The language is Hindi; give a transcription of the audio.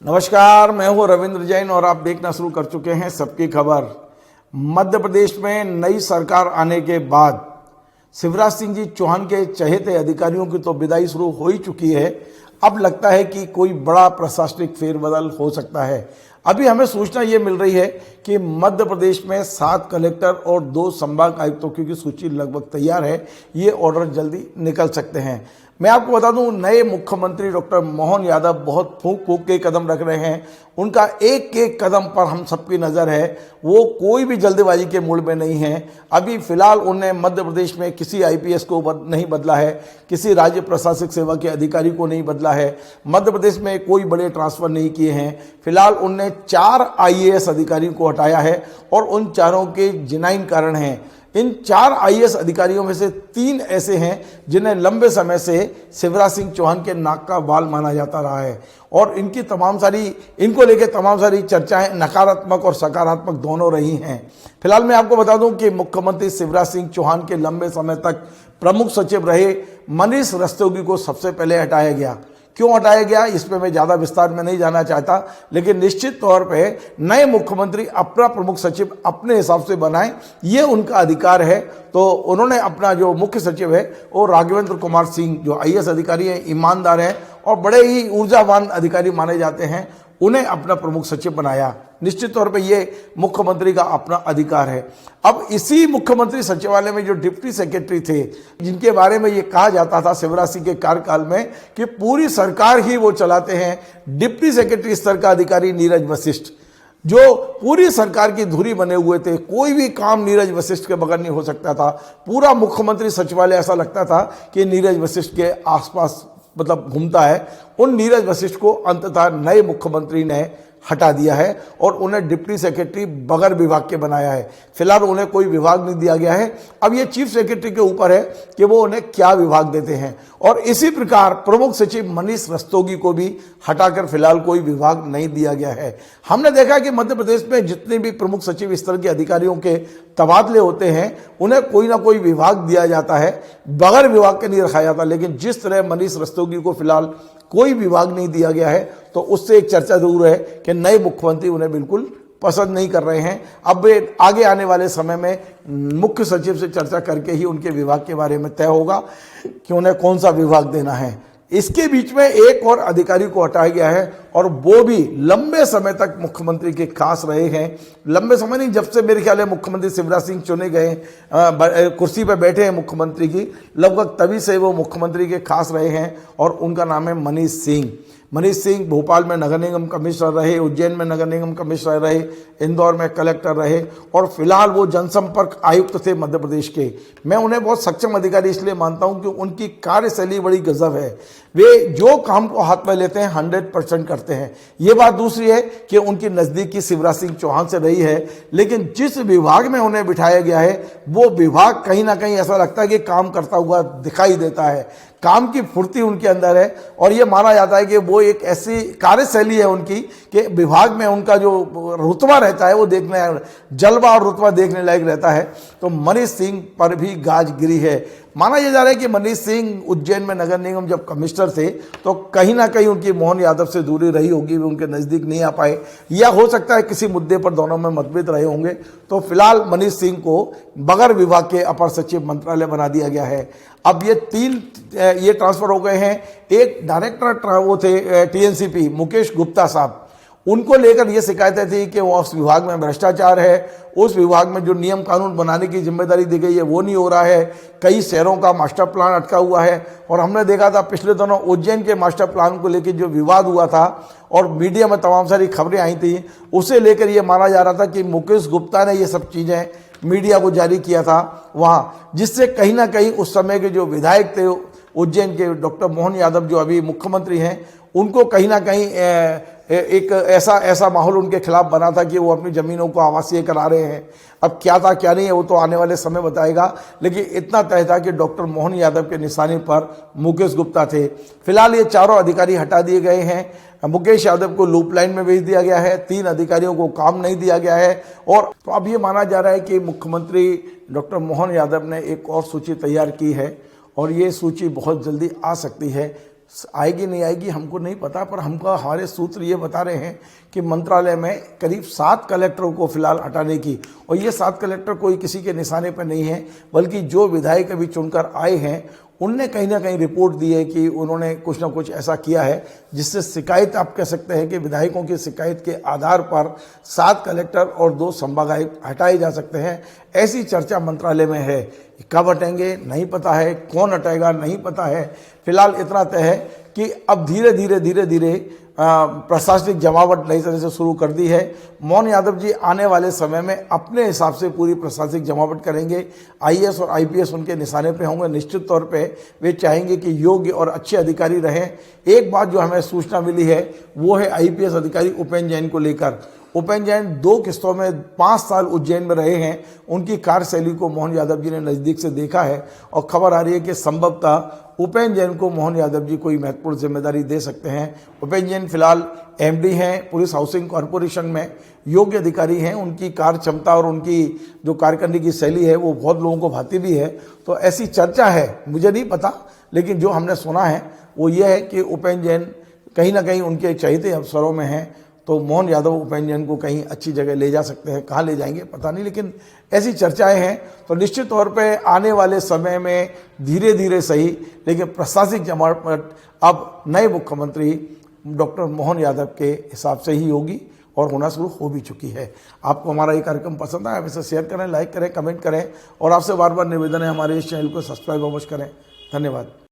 नमस्कार, मैं हूं रविंद्र जैन और आप देखना शुरू कर चुके हैं सबकी खबर। मध्य प्रदेश में नई सरकार आने के बाद शिवराज सिंह जी चौहान के चहेते अधिकारियों की तो विदाई शुरू हो ही चुकी है। अब लगता है कि कोई बड़ा प्रशासनिक फेरबदल हो सकता है। अभी हमें सूचना ये मिल रही है कि मध्य प्रदेश में 7 कलेक्टर और 2 संभाग आयुक्तों की सूची लगभग तैयार है। ये ऑर्डर जल्दी निकल सकते हैं। मैं आपको बता दूं, नए मुख्यमंत्री डॉक्टर मोहन यादव बहुत फूंक फूंक के कदम रख रहे हैं। उनका एक एक कदम पर हम सबकी नज़र है। वो कोई भी जल्दबाजी के मूड में नहीं है। अभी फिलहाल उन्होंने मध्य प्रदेश में किसी आईपीएस को नहीं बदला है, किसी राज्य प्रशासनिक सेवा के अधिकारी को नहीं बदला है, मध्य प्रदेश में कोई बड़े ट्रांसफर नहीं किए हैं। फिलहाल उन्होंने 4 आईएएस अधिकारियों को हटाया है और उन चारों के जिनाइन कारण हैं। इन 4 आईएएस अधिकारियों में से 3 ऐसे हैं जिन्हें लंबे समय से शिवराज सिंह चौहान के नाक का बाल माना जाता रहा है और इनको लेकर तमाम सारी चर्चाएं नकारात्मक और सकारात्मक दोनों रही हैं। फिलहाल मैं आपको बता दूं कि मुख्यमंत्री शिवराज सिंह चौहान के लंबे समय तक प्रमुख सचिव रहे मनीष रस्तोगी को सबसे पहले हटाया गया। क्यों हटाया गया, इस पर मैं ज़्यादा विस्तार में नहीं जाना चाहता, लेकिन निश्चित तौर पे नए मुख्यमंत्री अपना प्रमुख सचिव अपने हिसाब से बनाएं, ये उनका अधिकार है। तो उन्होंने अपना जो मुख्य सचिव है वो राघवेंद्र कुमार सिंह, जो आईएएस अधिकारी हैं, ईमानदार हैं और बड़े ही ऊर्जावान अधिकारी माने जाते हैं, उन्हें अपना प्रमुख सचिव बनाया। निश्चित तौर पे ये मुख्यमंत्री का अपना अधिकार है। अब इसी मुख्यमंत्री सचिवालय में जो डिप्टी सेक्रेटरी थे, जिनके बारे में ये कहा जाता था शिवराज सिंह के कार्यकाल में कि पूरी सरकार ही वो चलाते हैं, डिप्टी सेक्रेटरी स्तर का अधिकारी नीरज वशिष्ठ, जो पूरी सरकार की धुरी बने हुए थे। कोई भी काम नीरज वशिष्ठ के बगैर नहीं हो सकता था। पूरा मुख्यमंत्री सचिवालय ऐसा लगता था कि नीरज वशिष्ठ के आसपास घूमता है। उन नीरज वशिष्ठ को अंततः नए मुख्यमंत्री ने हटा दिया है और उन्हें डिप्टी सेक्रेटरी बगैर विभाग के बनाया है। फिलहाल उन्हें कोई विभाग नहीं दिया गया है। अब ये चीफ सेक्रेटरी के ऊपर है कि वो उन्हें क्या विभाग देते हैं। और इसी प्रकार प्रमुख सचिव मनीष रस्तोगी को भी हटाकर फिलहाल कोई विभाग नहीं दिया गया है। हमने देखा कि मध्य प्रदेश में जितने भी प्रमुख सचिव स्तर के अधिकारियों के तबादले होते हैं, उन्हें कोई ना कोई विभाग दिया जाता है, बगैर विभाग के नहीं रखा जाता। लेकिन जिस तरह मनीष रस्तोगी को फिलहाल कोई विभाग नहीं दिया गया है, तो उससे एक चर्चा जरूर है कि नए मुख्यमंत्री उन्हें बिल्कुल पसंद नहीं कर रहे हैं। अब आगे आने वाले समय में मुख्य सचिव से चर्चा करके ही उनके विभाग के बारे में तय होगा कि उन्हें कौन सा विभाग देना है। इसके बीच में एक और अधिकारी को हटाया गया है और वो भी लंबे समय तक मुख्यमंत्री के खास रहे हैं। लंबे समय नहीं, जब से मेरे ख्याल है मुख्यमंत्री शिवराज सिंह चुने गए, कुर्सी पर बैठे हैं मुख्यमंत्री की, लगभग तभी से वो मुख्यमंत्री के खास रहे हैं और उनका नाम है मनीष सिंह। मनीष सिंह भोपाल में नगर निगम कमिश्नर रहे, उज्जैन में नगर निगम कमिश्नर रहे, इंदौर में कलेक्टर रहे और फिलहाल वो जनसंपर्क आयुक्त थे मध्य प्रदेश के। मैं उन्हें बहुत सक्षम अधिकारी इसलिए मानता हूं कि उनकी कार्यशैली बड़ी गजब है। वे जो काम को हाथ में लेते हैं 100% करते हैं। ये बात दूसरी है कि उनकी नज़दीकी शिवराज सिंह चौहान से रही है, लेकिन जिस विभाग में उन्हें बिठाया गया है वो विभाग कहीं ना कहीं ऐसा लगता है कि काम करता हुआ दिखाई देता है। काम की फुर्ती उनके अंदर है और ये माना जाता है कि वो एक ऐसी कार्यशैली है उनकी कि विभाग में उनका जो रुतबा रहता है वो जलवा और रुतबा देखने लायक रहता है। तो मनीष सिंह पर भी गाज गिरी है। माना यह जा रहा है कि मनीष सिंह उज्जैन में नगर निगम जब कमिश्नर थे तो कहीं ना कहीं उनकी मोहन यादव से दूरी रही होगी, वे उनके नज़दीक नहीं आ पाए, या हो सकता है किसी मुद्दे पर दोनों में मतभेद रहे होंगे। तो फिलहाल मनीष सिंह को बगैर विभाग के अपर सचिव मंत्रालय बना दिया गया है। अब ये 3 ट्रांसफर हो गए हैं। एक डायरेक्टर वो थे टीएनसीपी मुकेश गुप्ता साहब, उनको लेकर ये शिकायतें थी कि वो उस विभाग में भ्रष्टाचार है, उस विभाग में जो नियम कानून बनाने की जिम्मेदारी दी गई है वो नहीं हो रहा है, कई शहरों का मास्टर प्लान अटका हुआ है। और हमने देखा था पिछले दिनों उज्जैन के मास्टर प्लान को लेकर जो विवाद हुआ था और मीडिया में तमाम सारी खबरें आई थी, उसे लेकर ये माना जा रहा था कि मुकेश गुप्ता ने ये सब चीज़ें मीडिया को जारी किया था वहाँ, जिससे कहीं ना कहीं उस समय के जो विधायक थे उज्जैन के डॉक्टर मोहन यादव, जो अभी मुख्यमंत्री हैं, उनको कहीं ना कहीं एक ऐसा माहौल उनके खिलाफ बना था कि वो अपनी ज़मीनों को आवासीय करा रहे हैं। अब क्या था क्या नहीं है वो तो आने वाले समय बताएगा, लेकिन इतना तय था कि डॉक्टर मोहन यादव के निशाने पर मुकेश गुप्ता थे। फिलहाल ये चारों अधिकारी हटा दिए गए हैं। मुकेश यादव को लूप लाइन में भेज दिया गया है, 3 अधिकारियों को काम नहीं दिया गया है। और तो अब ये माना जा रहा है कि मुख्यमंत्री डॉक्टर मोहन यादव ने एक और सूची तैयार की है और ये सूची बहुत जल्दी आ सकती है। आएगी नहीं आएगी हमको नहीं पता, पर हमको हमारे सूत्र ये बता रहे हैं कि मंत्रालय में करीब 7 कलेक्टरों को फिलहाल हटाने की, और ये 7 कलेक्टर कोई किसी के निशाने पर नहीं है, बल्कि जो विधायक अभी चुनकर आए हैं उनने कहीं ना कहीं रिपोर्ट दी है कि उन्होंने कुछ ना कुछ ऐसा किया है जिससे शिकायत, आप कह सकते हैं कि विधायकों की शिकायत के आधार पर 7 कलेक्टर और 2 संभागायुक्त हटाए जा सकते हैं। ऐसी चर्चा मंत्रालय में है। कब हटेंगे नहीं पता है, कौन हटाएगा नहीं पता है। फिलहाल इतना तय है कि अब धीरे धीरे प्रशासनिक जमावट नई तरह से शुरू कर दी है। मोहन यादव जी आने वाले समय में अपने हिसाब से पूरी प्रशासनिक जमावट करेंगे। आईएएस और आईपीएस उनके निशाने पे होंगे। निश्चित तौर पे वे चाहेंगे कि योग्य और अच्छे अधिकारी रहें। एक बात जो हमें सूचना मिली है वो है आईपीएस अधिकारी उपेन्द्र जैन को लेकर। उपेन्द्र जैन 2 किस्तों में 5 साल उज्जैन में रहे हैं। उनकी कार्यशैली को मोहन यादव जी ने नज़दीक से देखा है और खबर आ रही है कि संभवतः उपेन्द्र जैन को मोहन यादव जी कोई महत्वपूर्ण जिम्मेदारी दे सकते हैं। उपेन्द्र जैन फिलहाल एमडी हैं पुलिस हाउसिंग कॉरपोरेशन में, योग्य अधिकारी हैं। उनकी कार्य क्षमता और उनकी जो कार्य करने की शैली है वो बहुत लोगों को भाती भी है। तो ऐसी चर्चा है, मुझे नहीं पता, लेकिन जो हमने सुना है वो ये है कि उपेन्द्र जैन कहीं ना कहीं उनके चहेते अफसरों में हैं। तो मोहन यादव उपेन्द्र जैन को कहीं अच्छी जगह ले जा सकते हैं। कहाँ ले जाएंगे पता नहीं, लेकिन ऐसी चर्चाएं हैं। तो निश्चित तौर पे आने वाले समय में धीरे धीरे सही, लेकिन प्रशासनिक जमावट अब नए मुख्यमंत्री डॉक्टर मोहन यादव के हिसाब से ही होगी और होना शुरू हो भी चुकी है। आपको हमारा ये कार्यक्रम पसंद आया वैसे शेयर करें, लाइक करें, कमेंट करें, और आपसे बार बार निवेदन है हमारे इस चैनल को सब्सक्राइब अवश्य करें। धन्यवाद।